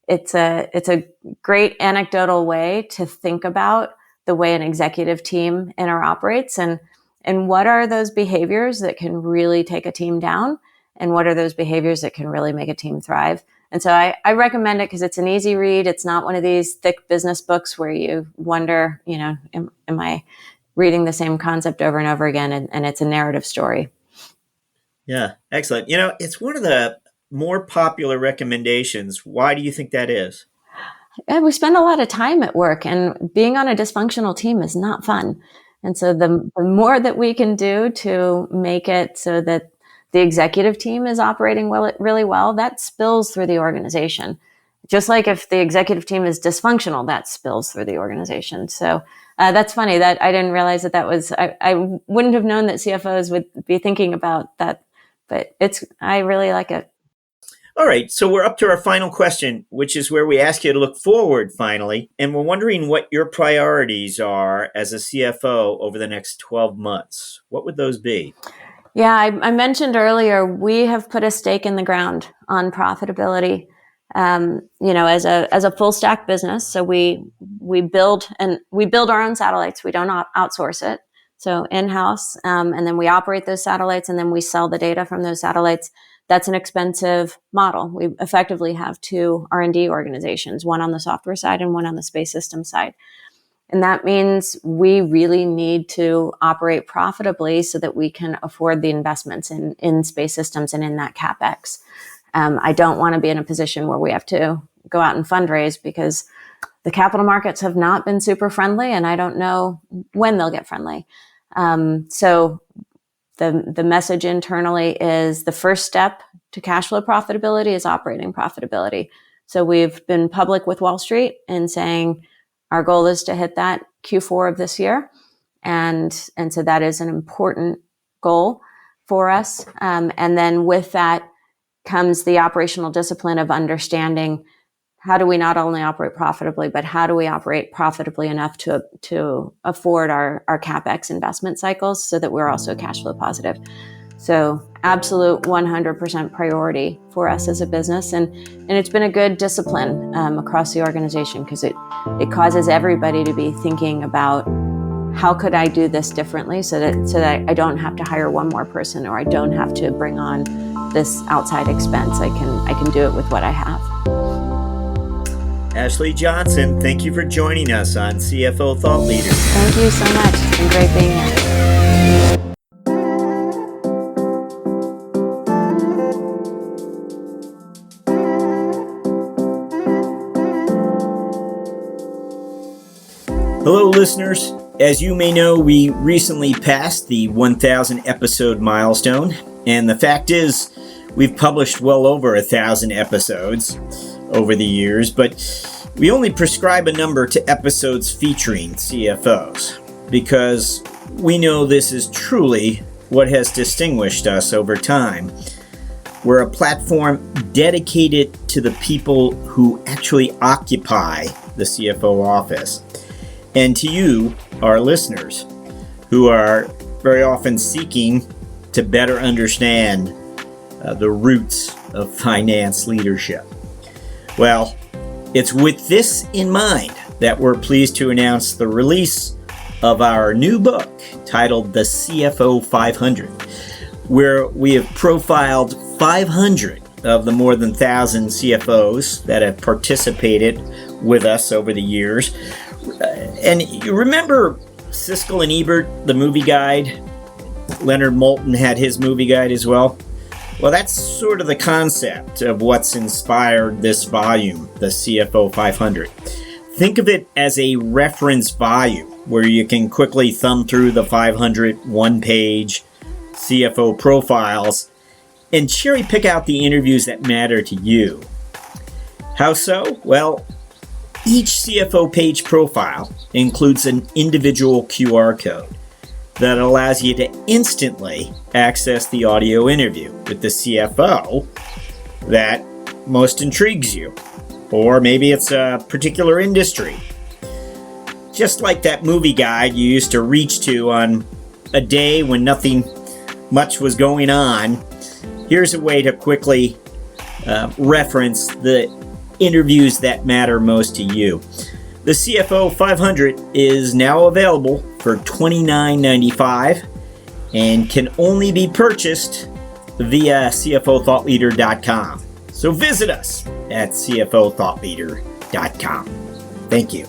It's a great anecdotal way to think about the way an executive team interoperates and what are those behaviors that can really take a team down and what are those behaviors that can really make a team thrive. And so I recommend it because it's an easy read. It's not one of these thick business books where you wonder, am I reading the same concept over and over again? And it's a narrative story. Yeah, excellent. It's one of the more popular recommendations. Why do you think that is? We spend a lot of time at work and being on a dysfunctional team is not fun. And so the more that we can do to make it so that the executive team is operating really well, that spills through the organization. Just like if the executive team is dysfunctional, that spills through the organization. So that's funny that I didn't realize that was, I wouldn't have known that CFOs would be thinking about that, but I really like it. All right, so we're up to our final question, which is where we ask you to look forward finally. And we're wondering what your priorities are as a CFO over the next 12 months. What would those be? Yeah, I mentioned earlier, we have put a stake in the ground on profitability. As a full stack business. So we build our own satellites. We don't outsource it. So in-house, and then we operate those satellites, and then we sell the data from those satellites. That's an expensive model. We effectively have two R&D organizations, one on the software side and one on the space system side. And that means we really need to operate profitably so that we can afford the investments in space systems and in that CapEx. I don't want to be in a position where we have to go out and fundraise because the capital markets have not been super friendly, and I don't know when they'll get friendly. So the message internally is the first step to cash flow profitability is operating profitability. So we've been public with Wall Street in saying our goal is to hit that Q4 of this year. And so that is an important goal for us. And then with that comes the operational discipline of understanding how do we not only operate profitably, but how do we operate profitably enough to afford our CapEx investment cycles so that we're also cash flow positive. So absolute 100% priority for us as a business. And it's been a good discipline across the organization because it causes everybody to be thinking about how could I do this differently so that I don't have to hire one more person or I don't have to bring on this outside expense. I can do it with what I have. Ashley Johnson, thank you for joining us on CFO Thought Leader. Thank you so much. It's been great being here. Hello, listeners. As you may know, we recently passed the 1,000 episode milestone, and the fact is, we've published well over 1,000 episodes over the years, but we only prescribe a number to episodes featuring CFOs because we know this is truly what has distinguished us over time. We're a platform dedicated to the people who actually occupy the CFO office, and to you, our listeners, who are very often seeking to better understand the roots of finance leadership. Well, it's with this in mind that we're pleased to announce the release of our new book titled The CFO 500, where we have profiled 500 of the more than 1,000 CFOs that have participated with us over the years. And you remember Siskel and Ebert, the movie guide? Leonard Moulton had his movie guide as well. Well, that's sort of the concept of what's inspired this volume, the CFO 500. Think of it as a reference volume where you can quickly thumb through the 500 one-page CFO profiles and cherry pick out the interviews that matter to you. How so? Well, each CFO page profile includes an individual QR code that allows you to instantly access the audio interview with the CFO that most intrigues you. Or maybe it's a particular industry. Just like that movie guide you used to reach to on a day when nothing much was going on, here's a way to quickly reference the interviews that matter most to you. The CFO 500 is now available for $29.95 and can only be purchased via CFOThoughtLeader.com. So visit us at CFOThoughtLeader.com. Thank you.